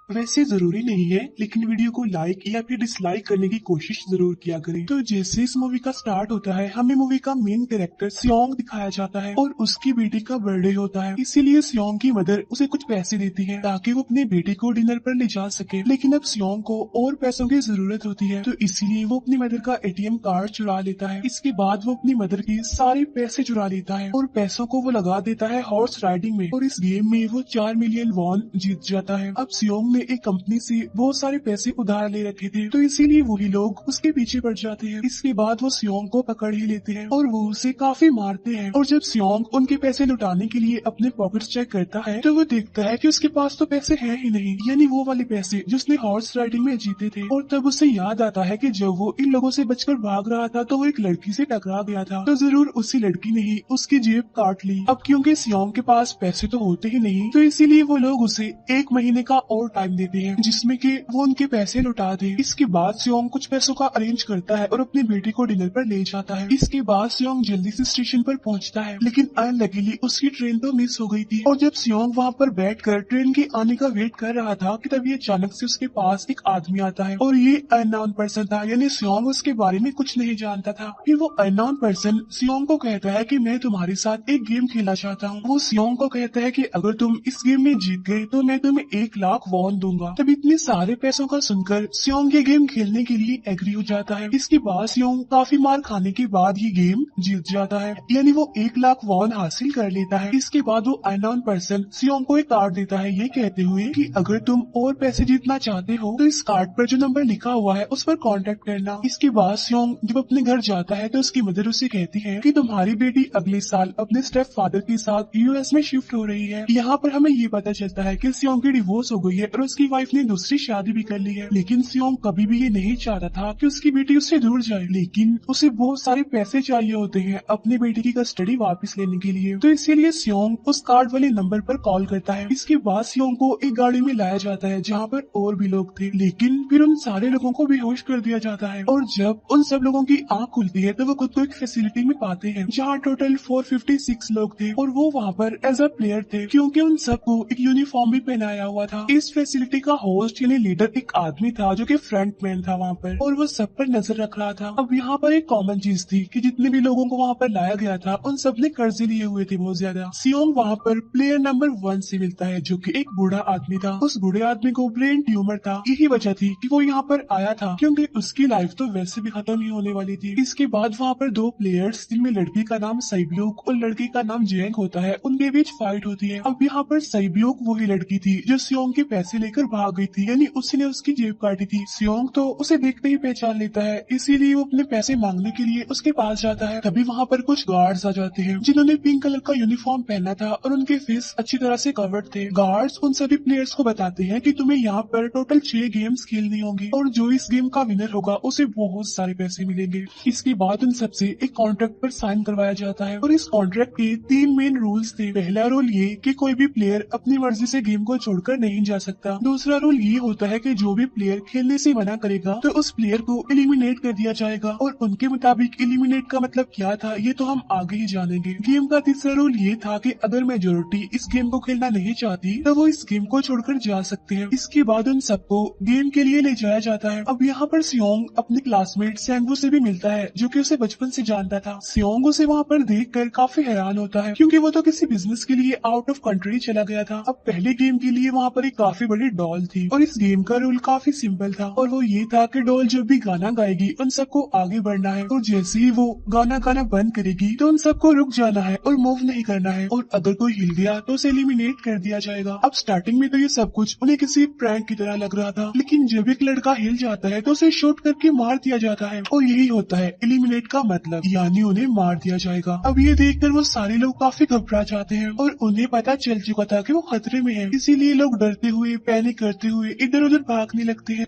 वैसे जरूरी नहीं है, लेकिन वीडियो को लाइक या फिर डिसलाइक करने की कोशिश जरूर किया करें। तो जैसे इस मूवी का स्टार्ट होता है, हमें मूवी का मेन कैरेक्टर सियोंग दिखाया जाता है और उसकी बेटी का बर्थडे होता है। इसीलिए सियोंग की मदर उसे कुछ पैसे देती है ताकि वो अपनी बेटी को डिनर पर ले जा सके। लेकिन अब सियोंग को और पैसों की जरूरत होती है, तो इसीलिए वो अपनी मदर का एटीएम कार्ड चुरा लेता है। इसके बाद वो अपनी मदर की सारे पैसे चुरा लेता है और पैसों को वो लगा देता है हॉर्स राइडिंग में, और इस गेम में वो 4 मिलियन वॉन जीत जाता है। अब सियोंग ने एक कंपनी से बहुत सारे पैसे उधार ले रखे थे, तो इसीलिए वही लोग उसके पीछे पड़ जाते हैं। इसके बाद वो सियोंग को पकड़ ही लेते हैं और वो उसे काफी मारते हैं। और जब सियोंग उनके पैसे लुटाने के लिए अपने पॉकेट्स चेक करता है, तो वो देखता है कि उसके पास तो पैसे हैं ही नहीं, यानी वो वाले पैसे जो उसने हॉर्स राइडिंग में जीते थे। और तब उसे याद आता है कि जब वो इन लोगों से बचकर भाग रहा था तो वो एक लड़की से टकरा गया था, तो जरूर उसी लड़की ने ही उसकी जेब काट ली। अब क्योंकि सियोंग के पास पैसे तो होते ही नहीं, तो इसीलिए वो लोग उसे 1 महीने का और टाइम देते हैं जिसमें कि वो उनके पैसे लौटा दे। इसके बाद सियोंग कुछ पैसों का अरेंज करता है और अपनी बेटी को डिनर पर ले जाता है। इसके बाद सियोंग जल्दी से स्टेशन पर पहुंचता है, लेकिन अनलकीली उसकी ट्रेन तो मिस हो गई थी। और जब सियोंग वहां पर बैठकर ट्रेन के आने का वेट कर रहा था कि तभी अचानक से उसके पास एक आदमी आता है, और ये अननोन पर्सन था, यानी सियोंग उसके बारे में कुछ नहीं जानता था। फिर वो अननोन पर्सन सियोंग को कहता है कि मैं तुम्हारे साथ एक गेम खेलना चाहता हूँ। वो सियोंग को कहता है कि अगर तुम इस गेम में जीत गए तो मैं तुम्हें 1 लाख वॉन दूंगा। तब इतने सारे पैसों का सुनकर सियोंग ये गेम खेलने के लिए एग्री हो जाता है। इसके बाद सियोंग काफी मार खाने के बाद ये गेम जीत जाता है, यानी वो 1 लाख वॉन हासिल कर लेता है। इसके बाद वो अननोन पर्सन सियोंग को एक कार्ड देता है, ये कहते हुए कि अगर तुम और पैसे जीतना चाहते हो तो इस कार्ड पर जो नंबर लिखा हुआ है उस पर कांटेक्ट करना। इसके बाद सियोंग जब अपने घर जाता है तो उसकी मदर उसे कहती है कि तुम्हारी बेटी अगले साल अपने स्टेप फादर के साथ यूएस में शिफ्ट हो रही है। यहाँ पर हमें ये पता चलता है कि सियोंग की डिवोर्स हो गई है और उसकी वाइफ ने दूसरी शादी भी कर ली है। लेकिन सियोंग कभी भी ये नहीं चाहता था कि उसकी बेटी उससे दूर जाए, लेकिन उसे बहुत सारे पैसे चाहिए होते हैं अपनी बेटी की कस्टडी वापस लेने के लिए, तो इसीलिए सियोंग उस कार्ड वाले नंबर पर कॉल करता है। इसके बाद सियोंग को एक गाड़ी में लाया जाता है जहाँ पर और भी लोग थे, लेकिन फिर उन सारे लोगों को बेहोश कर दिया जाता है। और जब उन सब लोगों की आंख खुलती है तो वो खुद को एक फैसिलिटी में पाते हैं जहाँ टोटल 456 लोग थे, और वो वहाँ पर एज अ प्लेयर थे क्योंकि उन सबको एक यूनिफॉर्म भी पहनाया हुआ था। इस फैसिलिटी का होस्ट यानी लीडर एक आदमी था जो कि फ्रंट मैन था वहाँ पर, और वो सब पर नजर रख रहा था। अब यहाँ पर एक कॉमन चीज थी कि जितने भी लोगों को वहाँ पर लाया गया था उन सब ने कर्जे लिए हुए थे बहुत ज्यादा। सियोंग वहाँ पर प्लेयर नंबर 1 से मिलता है जो कि एक बूढ़ा आदमी था। उस बूढ़े आदमी को ब्रेन ट्यूमर था, यही वजह थी कि वो यहाँ पर आया था क्योंकि उसकी लाइफ तो वैसे भी खत्म ही होने वाली थी। इसके बाद वहाँ पर 2 प्लेयर्स जिनमें लड़की का नाम सैब्यूक और लड़की का नाम जेंग होता है, उनके बीच फाइट होती है। अब यहाँ पर सैब्यूक वही लड़की थी जो सियोंग के पैसे लेकर भाग गई थी, यानी उसी ने उसकी जेब काटी थी। सियोंग तो उसे देखते ही पहचान लेता है, इसीलिए वो अपने पैसे मांगने के लिए उसके पास जाता है। तभी वहाँ पर कुछ गार्ड्स आ जाते हैं जिन्होंने पिंक कलर का यूनिफॉर्म पहना था और उनके फेस अच्छी तरह से कवर्ड थे। गार्ड्स उन सभी प्लेयर्स को बताते हैं कि तुम्हें यहाँ पर टोटल 6 गेम्स खेलनी होंगी और जो इस गेम का विनर होगा उसे बहुत सारे पैसे मिलेंगे। इसके बाद उन सबसे एक कॉन्ट्रैक्ट पर साइन करवाया जाता है और इस कॉन्ट्रैक्ट के 3 मेन रूल्स थे। पहला रूल ये कि कोई भी प्लेयर अपनी मर्जी से गेम को छोड़कर नहीं जा सकता। दूसरा रूल ये होता है कि जो भी प्लेयर खेलने से मना करेगा तो उस प्लेयर को एलिमिनेट कर दिया जाएगा, और उनके मुताबिक एलिमिनेट का मतलब क्या था ये तो हम आगे ही जानेंगे। गेम का तीसरा रूल ये था कि अगर मेजोरिटी इस गेम को खेलना नहीं चाहती तो वो इस गेम को छोड़कर जा सकते हैं। इसके बाद उन सबको गेम के लिए ले जाया जाता है। अब यहाँ पर सियोंग अपने क्लासमेट सैंगवू से भी मिलता है जो कि उसे बचपन से जानता था। सियोंग उसे वहाँ पर देखकर काफी हैरान होता है क्योंकि वो तो किसी बिजनेस के लिए आउट ऑफ कंट्री चला गया था। अब पहले गेम के लिए वहाँ पर एक काफी बड़ी डॉल थी और इस गेम का रूल काफी सिंपल था, और वो ये था कि डॉल जब भी गाना गाएगी उन सबको आगे बढ़ना है, और जैसे ही वो गाना गाना बंद करेगी तो उन सबको रुक जाना है और मूव नहीं करना है, और अगर कोई हिल गया तो उसे एलिमिनेट कर दिया जाएगा। अब स्टार्टिंग में तो ये सब कुछ उन्हें किसी प्रैंक की तरह लग रहा था, लेकिन जब एक लड़का हिल जाता है तो उसे शूट करके मार दिया जाता है, और यही होता है एलिमिनेट का मतलब, यानी उन्हें मार दिया जाएगा। अब ये देखकर वो सारे लोग काफी घबरा जाते हैं और उन्हें पता चल चुका था कि वो खतरे में है, इसीलिए लोग डरते हुए पैनिक करते हुए इधर उधर भागने लगते हैं।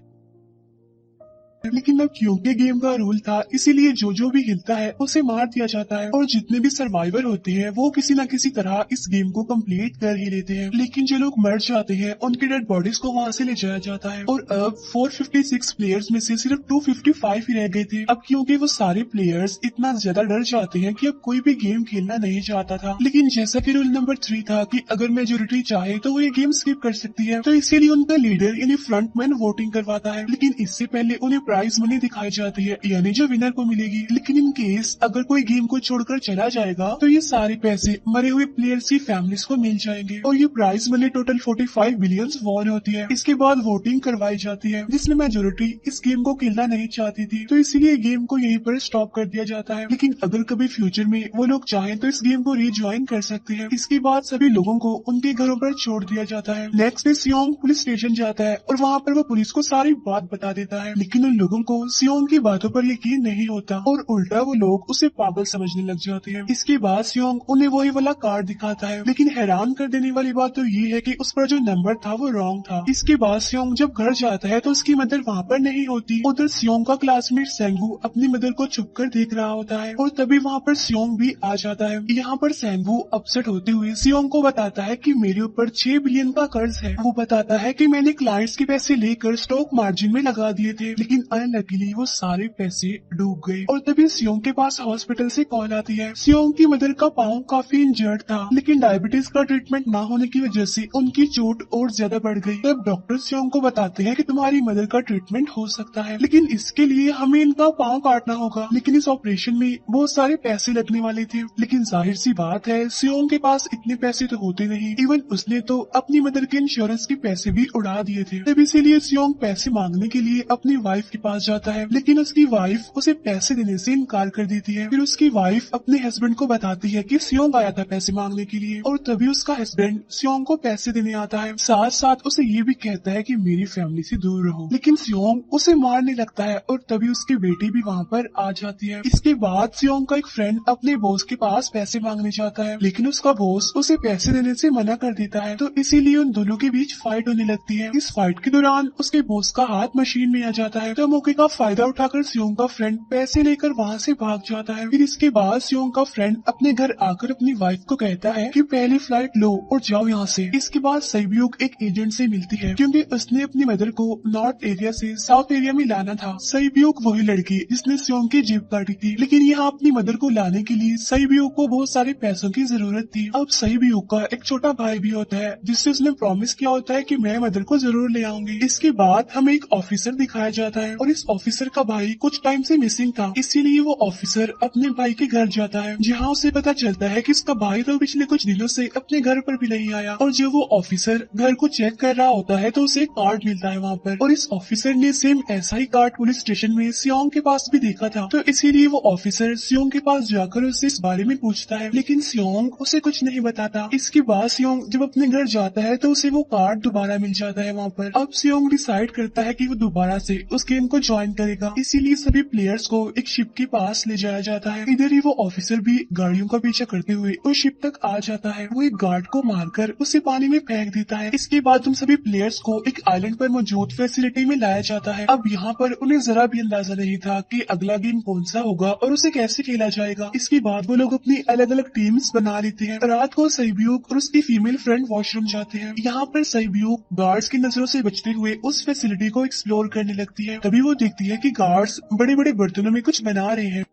लेकिन अब क्योंकि गेम का रूल था इसीलिए जो भी हिलता है उसे मार दिया जाता है और जितने भी सर्वाइवर होते हैं वो किसी न किसी तरह इस गेम को कंप्लीट कर ही लेते हैं। लेकिन जो लोग मर जाते हैं उनकी डेड बॉडीज को वहाँ से ले जाया जाता है और अब 456 प्लेयर्स में से सिर्फ 255 ही रह गए थे। अब क्योंकि वो सारे प्लेयर्स इतना ज्यादा डर जाते हैं कि अब कोई भी गेम खेलना नहीं चाहता था। लेकिन जैसा कि रूल नंबर 3 था कि अगर मेजोरिटी चाहे तो वो ये गेम स्किप कर सकती है, तो इसीलिए उनका लीडर यानी फ्रंटमैन वोटिंग करवाता है। लेकिन इससे पहले उन्हें प्राइज मनी दिखाई जाती है यानी जो विनर को मिलेगी। लेकिन इन केस अगर कोई गेम को छोड़कर चला जाएगा तो ये सारे पैसे मरे हुए प्लेयर्स की फैमिलीज को मिल जाएंगे और ये prize money total 45 billion won होती है। इसके बाद वोटिंग करवाई जाती है जिसमें मेजोरिटी इस गेम को खेलना नहीं चाहती थी, तो इसीलिए गेम को यहीं पर स्टॉप कर दिया जाता है। लेकिन अगर कभी फ्यूचर में वो लोग चाहें तो इस गेम को रीज्वाइन कर सकते हैं। इसके बाद सभी लोगों को उनके घरों पर छोड़ दिया जाता है। नेक्स्ट डे सियोंग पुलिस स्टेशन जाता है और वहाँ पर वो पुलिस को सारी बात बता देता है, लेकिन उन लोगों को सियोंग की बातों पर यकीन नहीं होता और उल्टा वो लोग उसे पागल समझने लग जाते हैं। इसके बाद सियोंग उन्हें वही वाला कार्ड दिखाता है, लेकिन हैरान कर देने वाली बात तो ये है कि उस पर जो नंबर था वो रॉन्ग था। इसके बाद सियोंग जब घर जाता है तो उसकी मदर वहाँ पर नहीं होती। उधर सियोंग का क्लासमेट सेंगू अपनी मदर को छुपकर देख रहा होता है और तभी वहाँ पर सियोंग भी आ जाता है। यहाँ पर सेंगू अपसेट होते हुए सियोंग को बताता है कि मेरे ऊपर 6 बिलियन का कर्ज है। वो बताता है कि मैंने क्लाइंट्स के पैसे लेकर स्टॉक मार्जिन में लगा दिए थे, लेकिन अनलकीली वो सारे पैसे डूब गए। और तभी सियोंग के पास हॉस्पिटल से कॉल आती है। सियोंग की मदर का पाँव काफी इंजर्ड था, लेकिन डायबिटीज का ट्रीटमेंट ना होने की वजह से उनकी चोट और ज्यादा बढ़ गई। तब डॉक्टर सियोंग को बताते हैं कि तुम्हारी मदर का ट्रीटमेंट हो सकता है, लेकिन इसके लिए हमें इनका पाँव काटना होगा। लेकिन इस ऑपरेशन में बहुत सारे पैसे लगने वाले थे, लेकिन जाहिर सी बात है सियोंग के पास इतने पैसे तो होते नहीं। इवन उसने तो अपनी मदर के इंश्योरेंस के पैसे भी उड़ा दिए थे। तब इसीलिए सियोंग पैसे मांगने के लिए अपनी वाइफ के पास जाता है, लेकिन उसकी वाइफ उसे पैसे देने से इनकार कर देती है। फिर उसकी वाइफ अपने हस्बैंड को बताती है कि सियोंग आया था पैसे मांगने के लिए और तभी उसका हस्बैंड सियोंग को पैसे देने आता है। साथ साथ उसे ये भी कहता है कि मेरी फैमिली से दूर रहो, लेकिन सियोंग उसे मारने लगता है और तभी उसकी बेटी भी वहाँ पर आ जाती है। इसके बाद सियोंग का एक फ्रेंड अपने बॉस के पास पैसे मांगने जाता है, लेकिन उसका बॉस उसे पैसे देने से मना कर देता है, तो इसीलिए उन दोनों के बीच फाइट होने लगती है। इस फाइट के दौरान उसके बॉस का हाथ मशीन में आ जाता है, तो मौके का फायदा उठाकर सियोंग का फ्रेंड पैसे लेकर वहाँ से भाग जाता है। फिर इसके बाद सियोंग का फ्रेंड अपने घर आकर अपनी वाइफ को कहता है कि पहली फ्लाइट लो और जाओ यहाँ से। इसके बाद सईब्यूक एक एजेंट से मिलती है क्योंकि उसने अपनी मदर को नॉर्थ एरिया से साउथ एरिया में लाना था। सईब्यूक वही लड़की जिसने सियोंग की जेब काटी थी, लेकिन यहाँ अपनी मदर को लाने के लिए सईब्यूक को बहुत सारे पैसों की जरूरत थी। अब सईब्यूक का एक छोटा भाई भी होता है जिससे उसने प्रॉमिस किया होता है कि मैं मदर को जरूर ले आऊंगी। इसके बाद हमें एक ऑफिसर दिखाया जाता है और इस ऑफिसर का भाई कुछ टाइम से मिसिंग था, इसीलिए वो ऑफिसर अपने भाई के घर जाता है, जहाँ उसे पता चलता है कि उसका भाई तो पिछले कुछ दिनों से अपने घर पर भी नहीं आया। और जब वो ऑफिसर घर को चेक कर रहा होता है तो उसे एक कार्ड मिलता है वहाँ पर, और इस ऑफिसर ने सेम ऐसा ही कार्ड पुलिस स्टेशन में सियोंग के पास भी देखा था, तो इसीलिए वो ऑफिसर सियोंग के पास जाकर उससे इस बारे में पूछता है, लेकिन सियोंग उसे कुछ नहीं बताता। इसके बाद सियोंग जब अपने घर जाता है तो उसे वो कार्ड दोबारा मिल जाता है वहाँ पर। अब सियोंग डिसाइड करता है कि वो दोबारा से उस गेम को ज्वाइन करेगा, इसीलिए सभी प्लेयर्स को एक शिप के पास ले जाया जाता है। इधर ही वो ऑफिसर भी गाड़ियों का पीछा करते हुए उस शिप तक आ जाता है। वो एक गार्ड को मारकर उसे पानी में फेंक देता है। इसके बाद उन सभी प्लेयर्स को एक आइलैंड पर मौजूद फैसिलिटी में लाया जाता है। अब यहाँ पर उन्हें जरा भी अंदाजा नहीं था कि अगला गेम कौन सा होगा और उसे कैसे खेला जाएगा। इसके बाद वो लोग अपनी अलग अलग टीम्स बना लेते हैं। रात को सईब्यूक और उसकी फीमेल फ्रेंड वॉशरूम जाते हैं। यहाँ पर सईब्यूक गार्ड्स की नजरों से बचते हुए उस फैसिलिटी को एक्सप्लोर करने लगती है। तभी वो देखती है कि गार्ड्स बड़े बड़े बर्तनों में कुछ बना रहे हैं,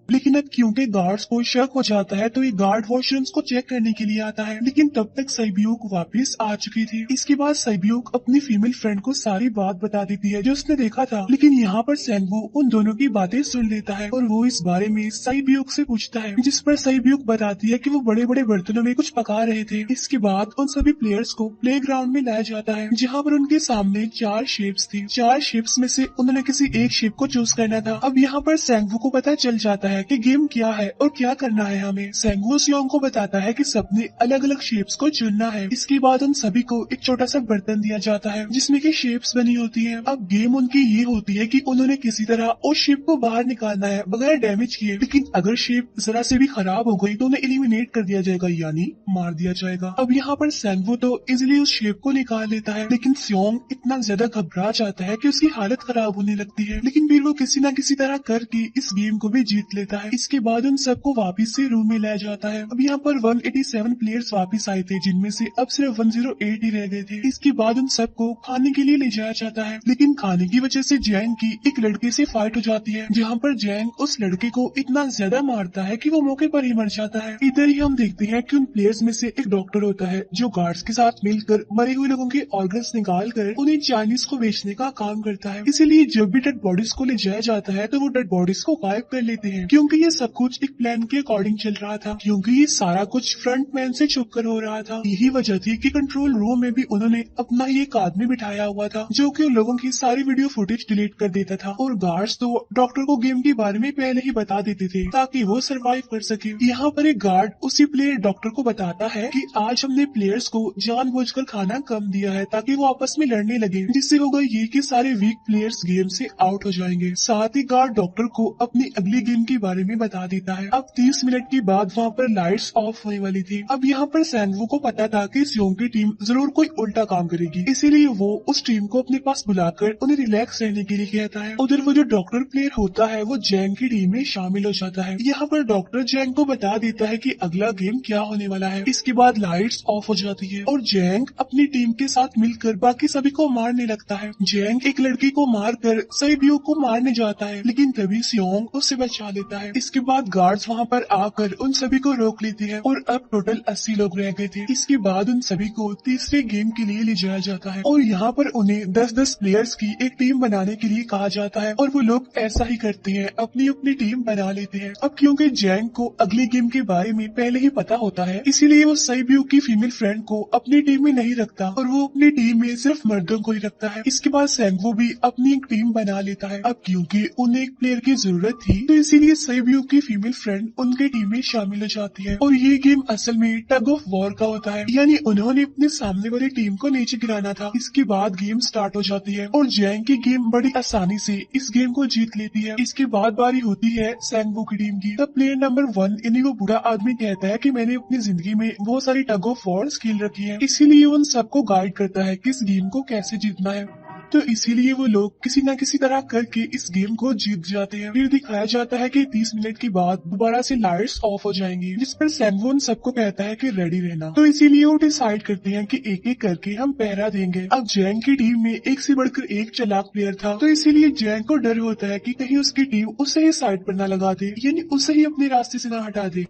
लेकिन अब क्योंकि गार्ड्स को शक हो जाता है तो ये गार्ड वॉशरूम्स को चेक करने के लिए आता है, लेकिन तब तक सईब्यूक वापस आ चुकी थी। इसके बाद सईब्यूक अपनी फीमेल फ्रेंड को सारी बात बता देती है जो उसने देखा था, लेकिन यहाँ पर सेंगू उन दोनों की बातें सुन लेता है और वो इस बारे में सईब्यूक से पूछता है, जिस पर सईब्यूक बताती है कि वो बड़े बड़े बर्तनों में कुछ पका रहे थे। इसके बाद उन सभी प्लेयर्स को प्ले ग्राउंड में लाया जाता है, जहाँ पर उनके सामने 4 शेप्स थी। 4 शेप्स में से उन्होंने किसी एक शेप को चूज करना था। अब यहाँ पर सेंगू को पता चल जाता है है कि गेम क्या है और क्या करना है हमें। सेंगवू सियोंग को बताता है कि सबने अलग अलग शेप्स को चुनना है। इसके बाद उन सभी को एक छोटा सा बर्तन दिया जाता है जिसमें की शेप्स बनी होती है। अब गेम उनकी ये होती है कि उन्होंने किसी तरह उस शेप को बाहर निकालना है बगैर डैमेज किए, लेकिन अगर शेप जरा से भी खराब हो गई तो उन्हें एलिमिनेट कर दिया जाएगा, यानी मार दिया जाएगा। अब यहाँ पर सेंगवू तो इजिली उस शेप को निकाल लेता है, लेकिन सियोंग इतना ज्यादा घबरा जाता है कि उसकी हालत खराब होने लगती है, लेकिन फिर वो किसी न किसी तरह करके इस गेम को भी जीत लेता है। इसके बाद उन सबको वापिस से रूम में लाया जाता है। अब यहाँ पर 187 प्लेयर्स वापिस आए थे, जिनमें से अब सिर्फ 108 ही रह गए थे। इसके बाद उन सबको खाने के लिए ले जाया जाता है, लेकिन खाने की वजह से जैंग की एक लड़के से फाइट हो जाती है, जहाँ पर जैंग उस लड़के को इतना ज्यादा मारता है कि वो मौके पर ही मर जाता है। इधर ही हम देखते हैं कि उन प्लेयर्स में से एक डॉक्टर होता है जो गार्ड्स के साथ मिलकर मरे हुए लोगों के ऑर्गन्स निकाल कर उन्हें चाइनीज को बेचने का काम करता है। इसीलिए जब भी डेड बॉडीज को ले जाया जाता है तो वो डेड बॉडीज को गायब कर लेते हैं, क्योंकि ये सब कुछ एक प्लान के अकॉर्डिंग चल रहा था, क्योंकि ये सारा कुछ फ्रंट मैन से छुपकर हो रहा था। यही वजह थी कि कंट्रोल रूम में भी उन्होंने अपना ही एक आदमी बिठाया हुआ था जो कि उन लोगों की सारी वीडियो फुटेज डिलीट कर देता था, और गार्ड्स तो डॉक्टर को गेम के बारे में पहले ही बता देते थे ताकि वो सरवाइव कर सके। यहाँ पर एक गार्ड उसी प्लेयर डॉक्टर को बताता है कि आज हमने प्लेयर्स को जानबूझकर खाना कम दिया है ताकि वो आपस में लड़ने लगे, जिससे होगा ये कि सारे वीक प्लेयर्स गेम से आउट हो जाएंगे। साथ ही गार्ड डॉक्टर को अपनी अगली गेम के बारे में बता देता है। अब 30 मिनट के बाद वहाँ पर लाइट्स ऑफ होने वाली थी। अब यहाँ पर सेंगवू को पता था कि सियोंग की टीम जरूर कोई उल्टा काम करेगी, इसीलिए वो उस टीम को अपने पास बुलाकर उन्हें रिलैक्स रहने के लिए कहता है। उधर वो जो डॉक्टर प्लेयर होता है वो जैंग की टीम में शामिल हो जाता है। यहाँ पर डॉक्टर जैंग को बता देता है कि अगला गेम क्या होने वाला है। इसके बाद लाइट्स ऑफ हो जाती है और जैंग अपनी टीम के साथ मिलकर बाकी सभी को मारने लगता है। जैंग एक लड़की को मारकर सैबियो को मारने जाता है, लेकिन तभी सियोंग उससे बचा लेता है। इसके बाद गार्ड्स वहाँ पर आकर उन सभी को रोक लेते हैं और अब टोटल 80 लोग रह गए थे। इसके बाद उन सभी को तीसरे गेम के लिए ले जाया जाता है और यहाँ पर उन्हें 10-10 प्लेयर्स की एक टीम बनाने के लिए कहा जाता है, और वो लोग ऐसा ही करते हैं, अपनी अपनी टीम बना लेते हैं। अब क्योंकि जैंग को अगली गेम के बारे में पहले ही पता होता है, इसीलिए वो सैबियो की फीमेल फ्रेंड को अपनी टीम में नहीं रखता और वो अपनी टीम में सिर्फ मर्दों को ही रखता है। इसके बाद सेंगवू भी अपनी एक टीम बना लेता है। अब क्योंकि उन्हें एक प्लेयर की जरूरत थी तो इसीलिए सैबियो की फीमेल फ्रेंड उनके टीम में शामिल हो जाती है, और ये गेम असल में टग ऑफ वॉर का होता है, यानी उन्होंने अपने सामने वाली टीम को नीचे गिराना था। इसके बाद गेम स्टार्ट हो जाती है और जैंग की गेम बड़ी आसानी से इस गेम को जीत लेती है। इसके बाद बारी होती है सेंगवू की टीम की। तब प्लेयर नंबर 1 यानी वो बूढ़ा आदमी कहता है कि मैंने अपनी जिंदगी में बहुत सारी टग ऑफ वॉर खेल रखी है, इसीलिए उन सबको गाइड करता है कि इस गेम को कैसे जीतना है। तो इसीलिए वो लोग किसी न किसी तरह करके इस गेम को जीत जाते हैं। फिर दिखाया जाता है कि 30 मिनट के बाद दोबारा से लाइट्स ऑफ हो जाएंगी, जिस पर सेंगवू उन सबको कहता है कि रेडी रहना। तो इसीलिए वो डिसाइड करते हैं कि एक एक करके हम पहरा देंगे। अब जैंग की टीम में एक से बढ़कर एक चालाक प्लेयर था, तो इसीलिए जैंग को डर होता है कि कहीं उसकी टीम उसे ही साइड पर न लगा दे, यानी उसे ही अपने रास्ते से न हटा दे।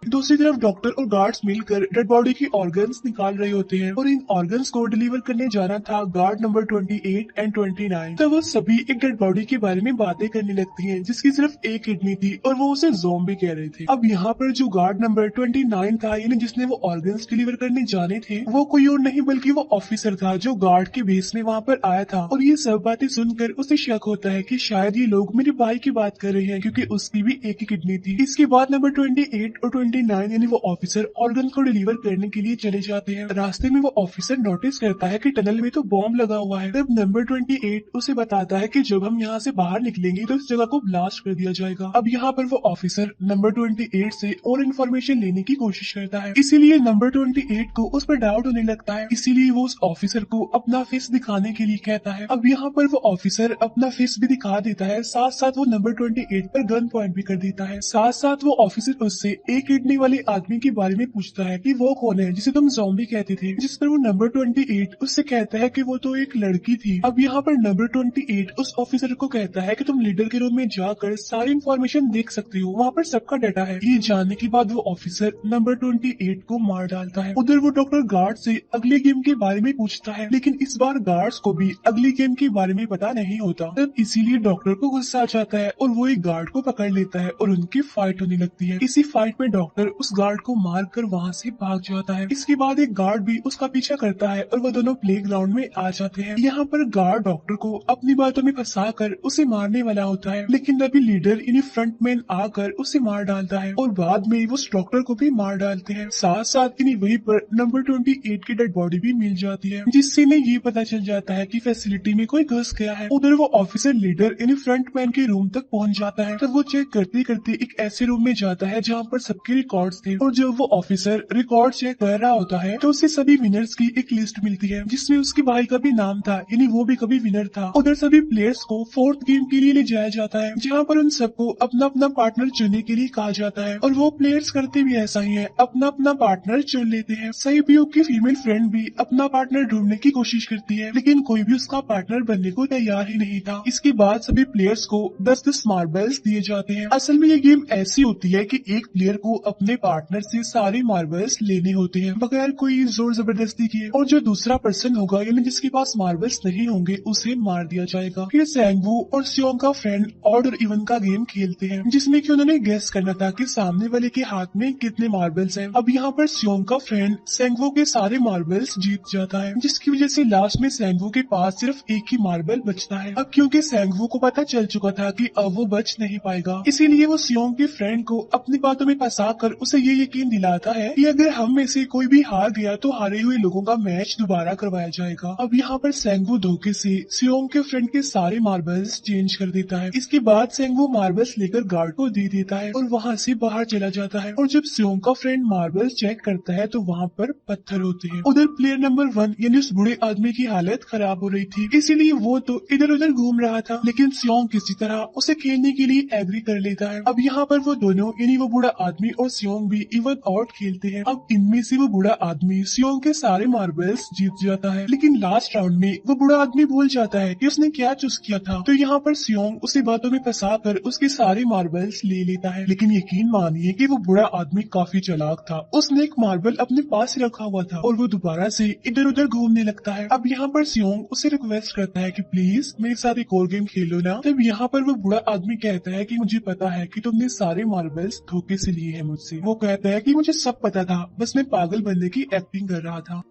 दूसरी तरफ डॉक्टर और गार्ड्स मिलकर डेड बॉडी की ऑर्गन्स निकाल रहे होते हैं और इन ऑर्गन्स को डिलीवर करने जाना था गार्ड नंबर 28 एंड 29। तो वो सभी एक डेड बॉडी के बारे में बातें करने लगती हैं जिसकी सिर्फ एक किडनी थी और वो उसे ज़ॉम्बी कह रहे थे। अब यहाँ पर जो गार्ड नंबर 29 था, यानी जिसने वो ऑर्गन्स डिलीवर करने जाने थे, वो कोई और नहीं बल्कि वो ऑफिसर था जो गार्ड के बेस में वहाँ पर आया था, और ये सब बातें सुनकर उसे शक होता है कि शायद ये लोग मेरे भाई की बात कर रहे हैं क्योंकि उसकी भी एक ही किडनी थी। इसके बाद नंबर 28 और 29 यानी वो ऑफिसर ऑर्गन को डिलीवर करने के लिए चले जाते हैं। रास्ते में वो ऑफिसर नोटिस करता है कि टनल में तो बॉम्ब लगा हुआ है। तब नंबर 28 उसे बताता है कि जब हम यहाँ से बाहर निकलेंगे तो इस जगह को ब्लास्ट कर दिया जाएगा। अब यहाँ पर वो ऑफिसर नंबर 28 से और इन्फॉर्मेशन लेने की कोशिश करता है, इसीलिए नंबर 28 को उस पर डाउट होने लगता है, इसीलिए वो उस ऑफिसर को अपना फेस दिखाने के लिए कहता है। अब यहाँ पर वो ऑफिसर अपना फेस भी दिखा देता है, साथ साथ वो नंबर 28 पर गन पॉइंट भी कर देता है। साथ साथ वो ऑफिसर उससे एक किडनी वाले आदमी के बारे में पूछता है कि वो कौन है जिसे तुम ज़ॉम्बी कहते थे, जिस पर वो नंबर 28 उससे कहता है कि वो तो एक लड़की थी। अब यहाँ पर नंबर 28 उस ऑफिसर को कहता है कि तुम लीडर के रूम में जाकर सारी इन्फॉर्मेशन देख सकते हो, वहाँ पर सबका डाटा है। ये जानने के बाद वो ऑफिसर नंबर 28 को मार डालता है। उधर वो डॉक्टर गार्ड से अगले गेम के बारे में पूछता है, लेकिन इस बार गार्ड्स को भी अगली गेम के बारे में पता नहीं होता। तब इसीलिए डॉक्टर को गुस्सा आ जाता है और वो एक गार्ड को पकड़ लेता है और उनकी फाइट होने लगती है। इसी फाइट में डॉक्टर डॉक्टर उस गार्ड को मार कर वहाँ से भाग जाता है। इसके बाद एक गार्ड भी उसका पीछा करता है और वो दोनों प्लेग्राउंड में आ जाते हैं। यहाँ पर गार्ड डॉक्टर को अपनी बातों में फंसा कर उसे मारने वाला होता है, लेकिन तभी लीडर यानी फ्रंटमैन आकर उसे मार डालता है और बाद में वो उस डॉक्टर को भी मार डालते हैं। साथ साथ इन्हीं वहीं पर नंबर 28 की डेड बॉडी भी मिल जाती है, जिससे इन्हें ये पता चल जाता है कि फैसिलिटी में कोई घुस गया है। उधर वो ऑफिसर लीडर यानी फ्रंटमैन के रूम तक पहुंच जाता है। तब वो चेक करते करते एक ऐसे रूम में जाता है जहाँ पर सबके रिकॉर्ड्स थे, और जब वो ऑफिसर रिकॉर्ड चेक कर रहा होता है तो उसे सभी विनर्स की एक लिस्ट मिलती है, जिसमें उसके भाई का भी नाम था, यानी वो भी कभी विनर था। उधर सभी प्लेयर्स को फोर्थ गेम के लिए ले जाया जाता है, जहाँ पर उन सबको अपना अपना पार्टनर चुनने के लिए कहा जाता है, और वो प्लेयर्स करते भी ऐसा ही है, अपना अपना पार्टनर चुन लेते हैं। सहयोग की फीमेल फ्रेंड भी अपना पार्टनर ढूंढने की कोशिश करती है, लेकिन कोई भी उसका पार्टनर बनने को तैयार ही नहीं था। इसके बाद सभी प्लेयर्स को 10-10 मार्बल्स दिए जाते हैं। असल में ये गेम ऐसी होती है कि एक प्लेयर को अपने पार्टनर से सारे मार्बल्स लेने होते हैं बगैर कोई जोर जबरदस्ती किए, और जो दूसरा पर्सन होगा यानी जिसके पास मार्बल्स नहीं होंगे उसे मार दिया जाएगा। फिर सैंगवू और सियोंग का फ्रेंड ऑड और इवन का गेम खेलते हैं, जिसमें कि उन्होंने गेस करना था कि सामने वाले के हाथ में कितने मार्बल्स हैं। अब यहाँ पर सियोंग का फ्रेंड सैंगवू के सारे मार्बल्स जीत जाता है, जिसकी वजह से लास्ट में सैंगवू के पास सिर्फ एक ही मार्बल बचता है। अब क्योंकि सैंगवू को पता चल चुका था कि अब वो बच नहीं पाएगा, इसीलिए वो सियोंग के फ्रेंड को अपनी बातों में फंसा कर उसे ये यकीन दिलाता है कि अगर हम में से कोई भी हार गया तो हारे हुए लोगों का मैच दोबारा करवाया जाएगा। अब यहाँ पर सैंगवू धोखे से सियोंग के फ्रेंड के सारे मार्बल्स चेंज कर देता है। इसके बाद सैंगवू मार्बल्स लेकर गार्ड को दे देता है और वहाँ से बाहर चला जाता है, और जब सियोंग का फ्रेंड मार्बल्स चेक करता है तो वहाँ पर पत्थर होते हैं। उधर प्लेयर नंबर 1 यानी उस बूढ़े आदमी की हालत खराब हो रही थी, इसीलिए वो तो इधर उधर घूम रहा था, लेकिन सियोंग किसी तरह उसे खेलने के लिए एग्री कर लेता है। अब यहाँ पर वो दोनों यानी वो बूढ़ा आदमी और सियोंग भी इवन आउट खेलते हैं। अब इनमें से वो बूढ़ा आदमी सियोंग के सारे मार्बल्स जीत जाता है, लेकिन लास्ट राउंड में वो बूढ़ा आदमी भूल जाता है कि उसने क्या चूज किया था। तो यहाँ पर सियोंग उसे बातों में फंसा कर उसके सारे मार्बल्स ले लेता है, लेकिन यकीन मानिए कि वो बूढ़ा आदमी काफी चालाक था। उसने एक मार्बल अपने पास ही रखा हुआ था और वो दोबारा से इधर उधर घूमने लगता है। अब यहाँ पर सियोंग उसे रिक्वेस्ट करता है कि प्लीज मेरे साथ एक और गेम खेलो ना। तब यहाँ पर वो बूढ़ा आदमी कहता है कि मुझे पता है कि तुमने सारे मार्बल्स धोखे से लिए हैं मुझसे। वो कहता है कि मुझे सब पता था, बस मैं पागल बनने की एक्टिंग कर रहा था।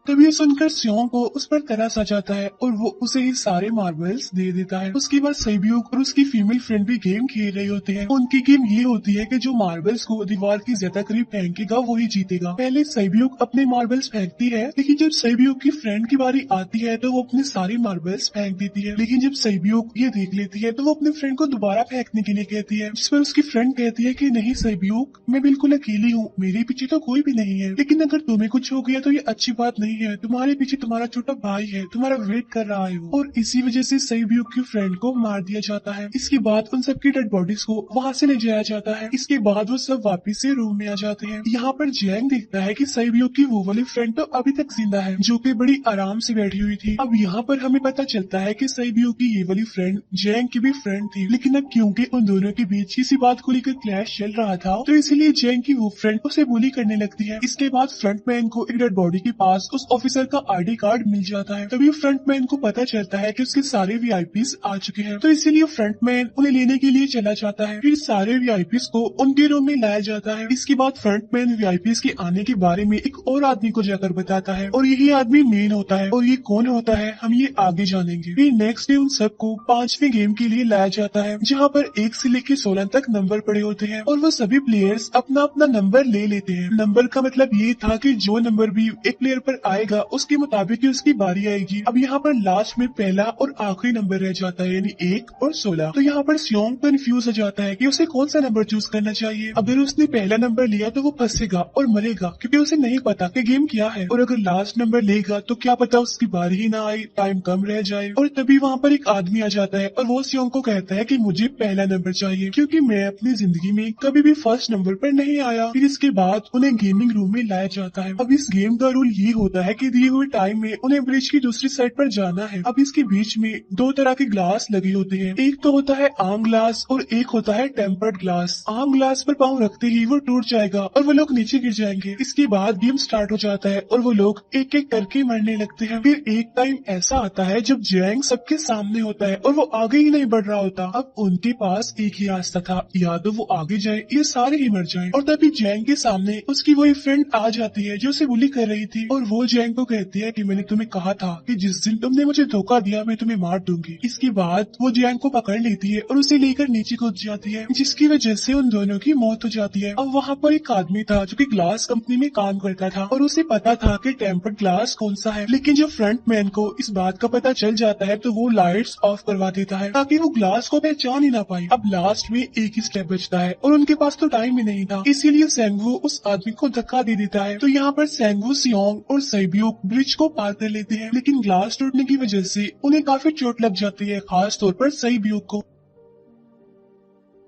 तब ये सुनकर सियोंग को उस पर तरस आ जाता है और वो उसे ही सारे मार्बल्स दे देता है। उसके बाद सैब्यूक और उसकी फीमेल फ्रेंड भी गेम खेल रहे होते हैं। उनकी गेम ये होती है कि जो मार्बल्स को दीवार की ज्यादा करीब फेंकेगा वही जीतेगा। पहले सैब्यूक अपने मार्बल्स फेंकती है, लेकिन जब सैब्यूक की फ्रेंड की बारी आती है तो वो अपने सारे मार्बल्स फेंक देती है। लेकिन जब सैब्यूक ये देख लेती है तो वो अपने फ्रेंड को दोबारा फेंकने के लिए कहती है, जिस पर उसकी फ्रेंड कहती है कि नहीं सैब्यूक, मैं बिल्कुल अकेली हूँ, मेरे पीछे तो कोई भी नहीं है, लेकिन अगर तुम्हें कुछ हो गया तो ये अच्छी बात नहीं है, तुम्हारे पीछे तुम्हारा छोटा भाई है, तुम्हारा वेट कर रहा है वो। और इसी वजह से सैब्यूक की फ्रेंड को मार दिया जाता है। इसके बाद उन सबकी डेड बॉडीज को वहाँ से ले जाया जाता है। इसके बाद वो सब वापिस से रूम में आ जाते हैं। यहाँ पर जैंग देखता है कि सैब्यूक की वो वाली फ्रेंड तो अभी तक जिंदा है, जो कि बड़ी आराम से बैठी हुई थी। अब यहाँ पर हमें पता चलता है कि सैब्यूक की ये वाली फ्रेंड जैंग की भी फ्रेंड थी, लेकिन अब क्योंकि उन दोनों के बीच किसी बात को लेकर क्लैश चल रहा था तो इसीलिए जैंग की वो फ्रेंड उसे बुली करने लगती है। इसके बाद फ्रंटमैन को एक डेड बॉडी के पास उस ऑफिसर का आईडी कार्ड मिल जाता है। तभी फ्रंटमैन को पता चलता है कि उसके सारे वीआईपीस आ चुके हैं, तो इसीलिए फ्रंटमैन उन्हें लेने के लिए चला जाता है। फिर सारे वीआईपीस को उनके रूम में लाया जाता है। इसके बाद फ्रंटमैन वीआईपीस के आने के बारे में एक और आदमी को जाकर बताता है, और यही आदमी मेन होता है। और ये कौन होता है हम ये आगे जानेंगे। फिर नेक्स्ट डे उन सबको 5वें गेम के लिए लाया जाता है, जहाँ पर 1 से लेकर 16 तक नंबर पड़े होते हैं, और वो सभी प्लेयर्स अपना अपना नंबर ले लेते हैं। नंबर का मतलब ये था कि जो नंबर भी एक प्लेयर पर आएगा उसके मुताबिक ही उसकी बारी आएगी। अब यहाँ पर लास्ट में पहला और आखिरी नंबर रह जाता है, यानी 1 और 16। तो यहाँ पर सियोंग कंफ्यूज हो जाता है कि उसे कौन सा नंबर चूज करना चाहिए। अगर उसने पहला नंबर लिया तो वो फंसेगा और मरेगा, क्योंकि उसे नहीं पता कि गेम क्या है। और अगर लास्ट नंबर लेगा तो क्या पता उसकी बारी ही ना आए, टाइम कम रह जाए। और तभी वहाँ पर एक आदमी आ जाता है और वो सियोंग को कहता है कि मुझे पहला नंबर चाहिए, क्योंकि मैं अपनी जिंदगी में कभी भी फर्स्ट नंबर पर नहीं आया। फिर इसके बाद उन्हें गेमिंग रूम में लाया जाता है। अब इस गेम का रूल ये होता है कि दिए हुए टाइम में उन्हें ब्रिज की दूसरी साइड पर जाना है। अब इसके बीच में दो तरह के ग्लास लगे होते हैं, एक तो होता है आम ग्लास और एक होता है टेम्पर्ड ग्लास। आम ग्लास पर पाँव रखते ही वो टूट जाएगा और वो लोग नीचे गिर जाएंगे। इसके बाद गेम स्टार्ट हो जाता है और वो लोग एक एक करके मरने लगते हैं। फिर एक टाइम ऐसा आता है जब जैंग सबके सामने होता है और वो आगे ही नहीं बढ़ रहा होता। अब उनके पास एक ही रास्ता था, या तो वो आगे जाए या सारे ही मर जाएं। और तभी जैंग के सामने उसकी वही फ्रेंड आ जाती है जो उसे बुली कर रही थी, और वो जैंग को कहती है कि मैंने तुम्हें कहा था कि जिस दिन तुमने मुझे धोखा दिया मैं तुम्हें मार दूंगी। इसके बाद वो जैंग को पकड़ लेती है और उसे लेकर नीचे कूद जाती है, जिसकी वजह से उन दोनों की मौत हो जाती है। अब वहाँ पर एक आदमी था जो कि ग्लास कंपनी में काम करता था और उसे पता था कि टेम्पर्ड ग्लास कौन सा है, लेकिन जब फ्रंट मैन को इस बात का पता चल जाता है तो वो लाइट्स ऑफ करवा देता है ताकि वो ग्लास को पहचान ही ना पाए। अब लास्ट में एक ही स्टेप बचता है और उनके पास तो टाइम ही नहीं था, इसीलिए सेंगवू उस आदमी को धक्का दे देता है। तो यहाँ पर सेंगवू, सियोंग और सैब्यूक ब्रिज को पार कर लेते हैं, लेकिन ग्लास टूटने की वजह से उन्हें काफी चोट लग जाती है, खास तौर पर सैब्यूक को।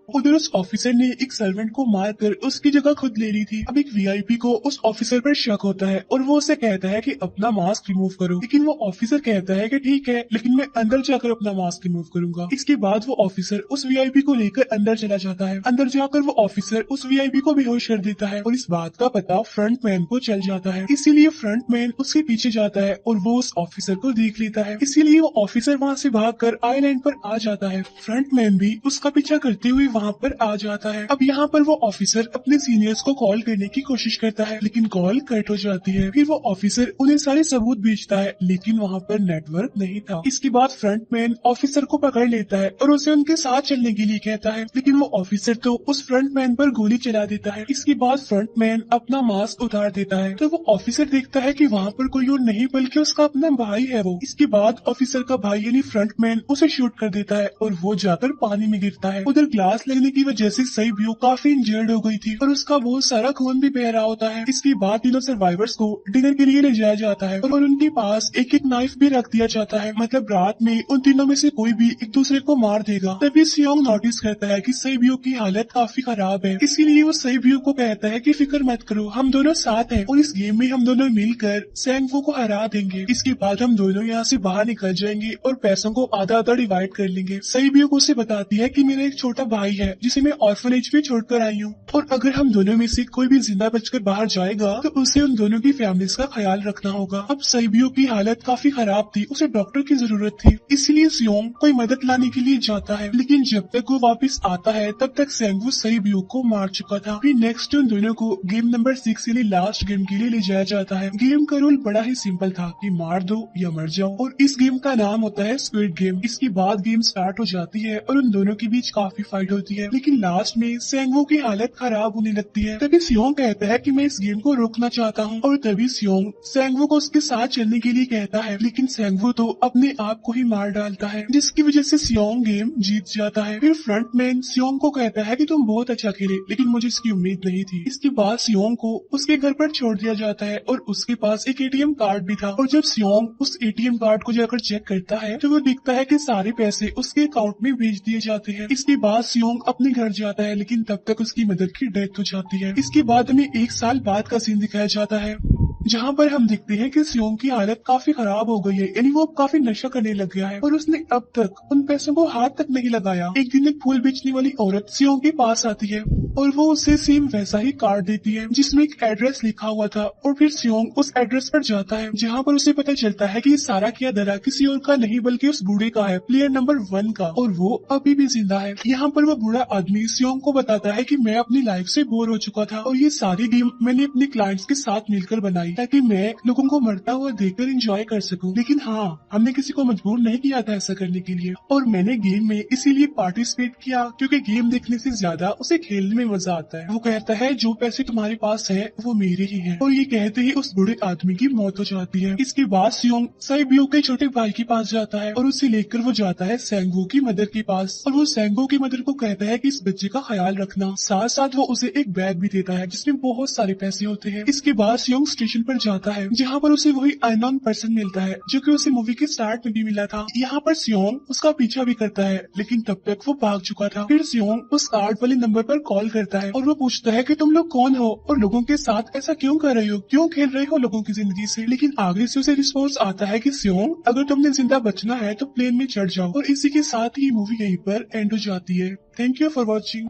उधर उस ऑफिसर ने एक सर्वेंट को मारकर उसकी जगह खुद ले ली थी। अब एक वीआईपी को उस ऑफिसर पर शक होता है और वो उसे कहता है कि अपना मास्क रिमूव करो, लेकिन वो ऑफिसर कहता है कि ठीक है, लेकिन मैं अंदर जाकर अपना मास्क रिमूव करूंगा। इसके बाद वो ऑफिसर उस वीआईपी को लेकर अंदर चला जाता है। अंदर जाकर वो ऑफिसर उस वीआईपी को बेहोश कर देता है और इस बात का पता फ्रंट मैन को चल जाता है, इसीलिए फ्रंट मैन उसके पीछे जाता है और वो उस ऑफिसर को देख लेता है, इसीलिए वो ऑफिसर वहाँ से भागकर आइलैंड पर आ जाता है। फ्रंट मैन भी उसका पीछा करते हुए वहाँ पर आ जाता है। अब यहाँ पर वो ऑफिसर अपने सीनियर्स को कॉल करने की कोशिश करता है, लेकिन कॉल कट हो जाती है। फिर वो ऑफिसर उन्हें सारे सबूत भेजता है, लेकिन वहाँ पर नेटवर्क नहीं था। इसके बाद फ्रंट मैन ऑफिसर को पकड़ लेता है और उसे उनके साथ चलने के लिए कहता है, लेकिन वो ऑफिसर तो उस फ्रंट मैन पर गोली चला देता है। इसके बाद फ्रंट मैन अपना मास्क उतार देता है तो वो ऑफिसर देखता है कि वहाँ पर कोई और नहीं बल्कि उसका अपना भाई है वो। इसके बाद ऑफिसर का भाई यानी फ्रंट मैन उसे शूट कर देता है और वो जाकर पानी में गिरता है। उधर ग्लास लगने की वजह से सैब्यूक काफी इंजर्ड हो गई थी और उसका बहुत सारा खून भी बह रहा होता है। इसके बाद तीनों सर्वाइवर्स को डिनर के लिए ले जाया जाता है और उनके पास एक एक नाइफ भी रख दिया जाता है, मतलब रात में उन तीनों में से कोई भी एक दूसरे को मार देगा। तभी सियोंग नोटिस करता है कि सैब्यूक की हालत काफी खराब है, इसीलिए वो सैब्यूक को कहता है कि फिक्र मत करो, हम दोनों साथ हैं और इस गेम में हम दोनों मिलकर सेंगवू को हरा देंगे। इसके बाद हम दोनों यहाँ से बाहर निकल जाएंगे और पैसों को आधा आधा डिवाइड कर लेंगे। सैब्यूक उसे बताती है कि मेरा एक छोटा भाई है जिसे मैं ऑर्फनेज में छोड़कर आई हूँ, और अगर हम दोनों में से कोई भी जिंदा बचकर बाहर जाएगा तो उसे उन दोनों की फैमिलीज का ख्याल रखना होगा। अब सैब्यूक की हालत काफी खराब थी, उसे डॉक्टर की जरूरत थी, इसलिए सियोंग कोई मदद लाने के लिए जाता है, लेकिन जब तक वो वापस आता है तब तक सेंगवू सैब्यूक को मार चुका था। फिर नेक्स्ट उन दोनों को गेम नंबर 6 यानी लास्ट गेम के लिए ले जाया जाता है। गेम का रूल बड़ा ही सिंपल था कि मार दो या मर जाओ, और इस गेम का नाम होता है स्क्विड गेम। इसके बाद गेम स्टार्ट हो जाती है और उन दोनों के बीच काफी फाइट होती है, लेकिन लास्ट में सेंगवू की हालत खराब होने लगती है। तभी सियोंग कहता है कि मैं इस गेम को रोकना चाहता हूँ, और तभी सियोंग सेंगवू को उसके साथ चलने के लिए कहता है, लेकिन सेंगवू तो अपने आप को ही मार डालता है, जिसकी वजह से सियोंग गेम जीत जाता है। फिर फ्रंट मैन सियोंग को कहता है कि तुम बहुत अच्छा खेले, लेकिन मुझे इसकी उम्मीद नहीं थी। इसके बाद सियोंग को उसके घर पर छोड़ दिया जाता है और उसके पास एक एटीएम कार्ड भी था, और जब सियोंग उस एटीएम कार्ड को जाकर चेक करता है तो वो दिखता है कि सारे पैसे उसके अकाउंट में भेज दिए जाते हैं। इसके बाद सियोंग अपने घर जाता है, लेकिन तब तक उसकी मदर की डेथ हो जाती है। इसके बाद हमें 1 साल बाद का सीन दिखाया जाता है, जहाँ पर हम देखते हैं कि सियोंग की हालत काफी खराब हो गई है, यानी वो अब काफी नशा करने लग गया है और उसने अब तक उन पैसों को हाथ तक नहीं लगाया। एक दिन एक फूल बेचने वाली औरत सियोंग के पास आती है और वो उसे सेम वैसा ही कार्ड देती है जिसमें एक एड्रेस लिखा हुआ था, और फिर सियोंग उस एड्रेस पर जाता है जहाँ पर उसे पता चलता है कि ये सारा किया धरा किसी और का नहीं बल्कि उस बूढ़े का है, प्लेयर नंबर 1 का, और वो अभी भी जिंदा है। यहाँ पर वो बूढ़ा आदमी सियोंग को बताता है कि मैं अपनी लाइफ से बोर हो चुका था और ये सारी गेम मैंने अपने क्लाइंट्स के साथ मिलकर बनाई ताकि मैं लोगों को मरता हुआ देखकर एंजॉय कर सकूं, लेकिन हाँ, हमने किसी को मजबूर नहीं किया था ऐसा करने के लिए, और मैंने गेम में इसीलिए पार्टिसिपेट किया क्योंकि गेम देखने से ज्यादा उसे खेलने में मजा आता है। वो कहता है जो पैसे तुम्हारे पास है वो मेरे ही हैं, और ये कहते ही उस बूढ़े आदमी की मौत हो जाती है। इसके बाद सियोंग सैब्यूक के छोटे भाई के पास जाता है और उसे लेकर वो जाता है सेंगवू की मदर के पास, और वो सेंगवू की मदर को कहता है कि इस बच्चे का ख्याल रखना, साथ साथ वो उसे एक बैग भी देता है जिसमें बहुत सारे पैसे होते हैं। इसके बाद सियोंग स्टेशन पर जाता है जहाँ पर उसे वही अननोन पर्सन मिलता है जो कि उसे मूवी के स्टार्ट में भी मिला था। यहाँ पर सियोंग उसका पीछा भी करता है लेकिन तब तक वो भाग चुका था। फिर सियोंग उस कार्ड वाले नंबर पर कॉल करता है और वो पूछता है कि तुम लोग कौन हो और लोगों के साथ ऐसा क्यों कर रहे हो, क्यों खेल रहे हो लोगों की जिंदगी से। लेकिन आगे से उसे रिस्पॉन्स आता है कि सियोंग, अगर तुमने जिंदा बचना है तो प्लेन में चढ़ जाओ। और इसी के साथ ही मूवी यहीं पर एंड हो जाती है। Thank you for watching.